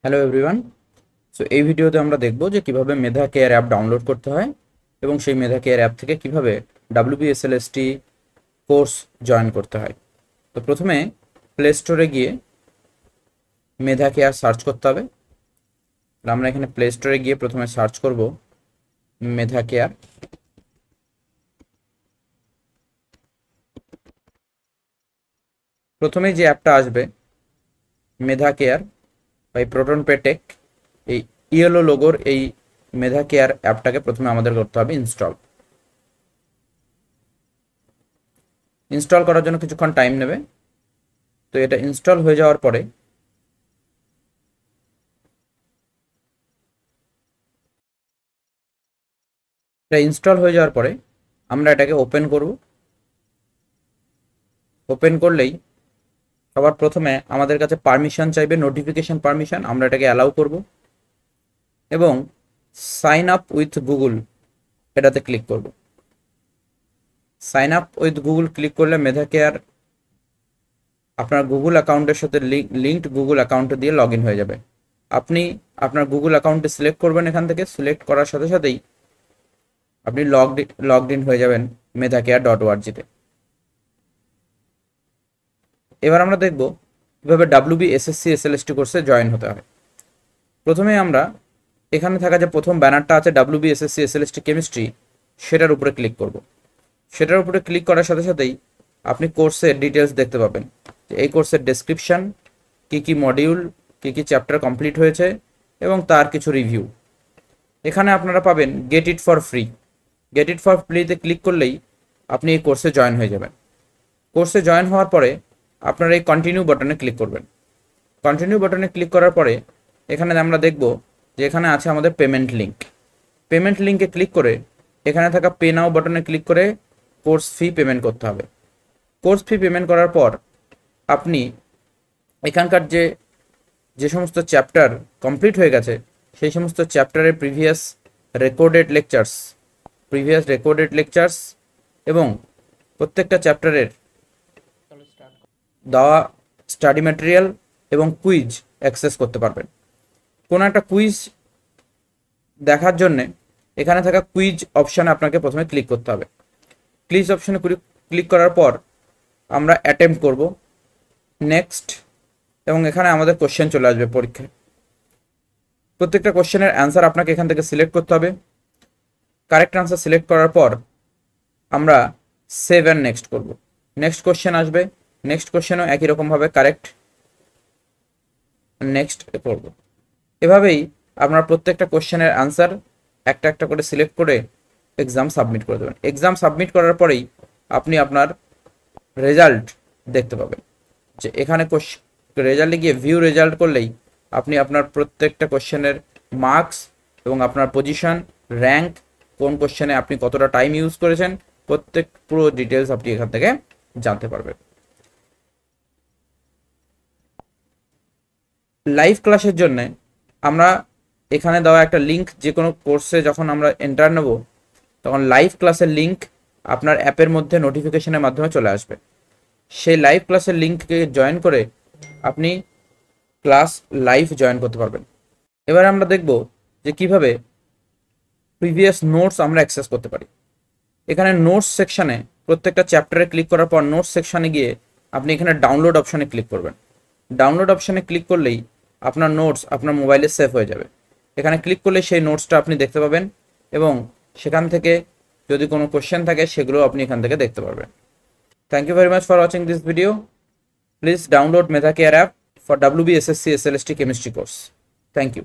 Hello everyone. So এই ভিডিওতে আমরা দেখব যে কিভাবে মেধা কেয়ার অ্যাপ ডাউনলোড করতে হয় এবং সেই মেধা কেয়ার অ্যাপ থেকে কিভাবে WBSLST কোর্স জয়েন করতে হয়। তো প্রথমে প্লে স্টোরে গিয়ে মেধা কেয়ার সার্চ করতে হবে। আমরা এখানে প্লে স্টোরে গিয়ে প্রথমে সার্চ করব মেধা কেয়ার। প্রথমেই যে অ্যাপটা আসবে মেধা কেয়ার বাই প্রোটন পেটেক, এই ইয়েলো লোগোর এই মেধা কেয়ার অ্যাপটাকে প্রথমে আমাদের করতে হবে ইনস্টল করার জন্য কিছুক্ষণ টাইম নেবে। তো এটা ইনস্টল হয়ে যাওয়ার পরে আমরা এটাকে ওপেন করব। ওপেন করলেই সবার প্রথমে আমাদের কাছে পারমিশন চাইবে, নোটিফিকেশন পারমিশন। আমরা এটাকে অ্যালাউ করব এবং সাইন আপ উইথ গুগল এটাতে ক্লিক করব। Sign up with Google click করলে মেধা কেয়ার আপনার গুগল অ্যাকাউন্টের সাথে লিঙ্কড গুগল অ্যাকাউন্ট দিয়ে লগ ইন হয়ে যাবে। আপনি আপনার গুগল অ্যাকাউন্টে সিলেক্ট করবেন। এখান থেকে সিলেক্ট করার সাথে সাথেই আপনি লগড ইন হয়ে যাবেন medhakear.org-তে। এবার আমরা দেখব কিভাবে WBSSC SLST কোর্সে জয়েন হতে হয়। প্রথমে আমরা এখানে থাকা যে প্রথম ব্যানারটা আছে WBSSC SLST কেমিস্ট্রি, সেটার উপরে ক্লিক করব। সেটার উপরে ক্লিক করার সাথে সাথেই আপনি কোর্সের ডিটেলস দেখতে পাবেন, যে এই কোর্সের ডেসক্রিপশন, কি মডিউল, কি চ্যাপ্টার কমপ্লিট হয়েছে এবং তার কিছু রিভিউ। এখানে আপনারা পাবেন get it for free. Get it for ফ্রিতে ক্লিক করলেই আপনি এই কোর্সে জয়েন হয়ে যাবেন। কোর্সে জয়েন হওয়ার পরে আপনারা এই কন্টিনিউ বাটনে ক্লিক করবেন। কন্টিনিউ বাটনে ক্লিক করার পরে এখানে আমরা দেখব যে এখানে আছে আমাদের পেমেন্ট লিঙ্ক। পেমেন্ট লিঙ্কে ক্লিক করে এখানে থাকা পে নাও বাটনে ক্লিক করে কোর্স ফি পেমেন্ট করতে হবে। কোর্স ফি পেমেন্ট করার পর আপনি এখানকার যে সমস্ত চ্যাপ্টার কমপ্লিট হয়ে গেছে সেই সমস্ত চ্যাপ্টারের প্রিভিয়াস রেকর্ডেড লেকচার্স এবং প্রত্যেকটা চ্যাপ্টারের দেওয়া স্টাডি ম্যাটেরিয়াল এবং কুইজ অ্যাক্সেস করতে পারবেন। কোনো একটা কুইজ দেখার জন্যে এখানে থাকা কুইজ অপশানে আপনাকে প্রথমে ক্লিক করতে হবে। কুইজ অপশানে ক্লিক করার পর আমরা অ্যাটেম্প্ট করব, নেক্সট, এবং এখানে আমাদের কোশ্চেন চলে আসবে পরীক্ষায়। প্রত্যেকটা কোশ্চেনের অ্যান্সার আপনাকে এখান থেকে সিলেক্ট করতে হবে। কারেক্ট অ্যান্সার সিলেক্ট করার পর আমরা সেভ অ্যান্ড নেক্সট করব। নেক্সট কোশ্চেন আসবে, নেক্সট কোশ্চেনও একই রকমভাবে কারেক্ট নেক্সট করব। এভাবেই আপনার প্রত্যেকটা কোশ্চেনের অ্যান্সার একটা একটা করে সিলেক্ট করে এক্সাম সাবমিট করে দেবেন। এক্সাম সাবমিট করার পরেই আপনি আপনার রেজাল্ট দেখতে পাবেন, যে এখানে রেজাল্টে গিয়ে ভিউ রেজাল্ট করলেই আপনি আপনার প্রত্যেকটা কোশ্চেনের মার্কস এবং আপনার পজিশন, র্যাঙ্ক, কোন কোশ্চেনে আপনি কতটা টাইম ইউজ করেছেন, পুরো ডিটেলস আপনি এখান থেকে জানতে পারবেন। লাইভ ক্লাসের জন্য আমরা এখানে দেওয়া একটা লিঙ্ক, যে কোনো কোর্সে যখন আমরা এন্টার নেব তখন লাইভ ক্লাসের লিঙ্ক আপনার অ্যাপের মধ্যে নোটিফিকেশনের মাধ্যমে চলে আসবে। সেই লাইভ ক্লাসের লিঙ্ককে জয়েন করে আপনি ক্লাস লাইভ জয়েন করতে পারবেন। এবার আমরা দেখব যে কিভাবে প্রিভিয়াস নোটস আমরা অ্যাক্সেস করতে পারি। এখানে নোটস সেকশানে প্রত্যেকটা চ্যাপ্টারে ক্লিক করার পর নোটস সেকশানে গিয়ে আপনি এখানে ডাউনলোড অপশানে ক্লিক করবেন। ডাউনলোড অপশানে ক্লিক করলেই আপনার নোটস আপনার মোবাইলে সেভ হয়ে যাবে। এখানে ক্লিক করলে সেই নোটসটা আপনি দেখতে পাবেন এবং সেখান থেকে যদি কোনো কোশ্চেন থাকে সেগুলো আপনি এখান থেকে দেখতে পারবেন। Thank you very much for watching this video. Please download Medha Care app for WBSSC SLST chemistry course. Thank you.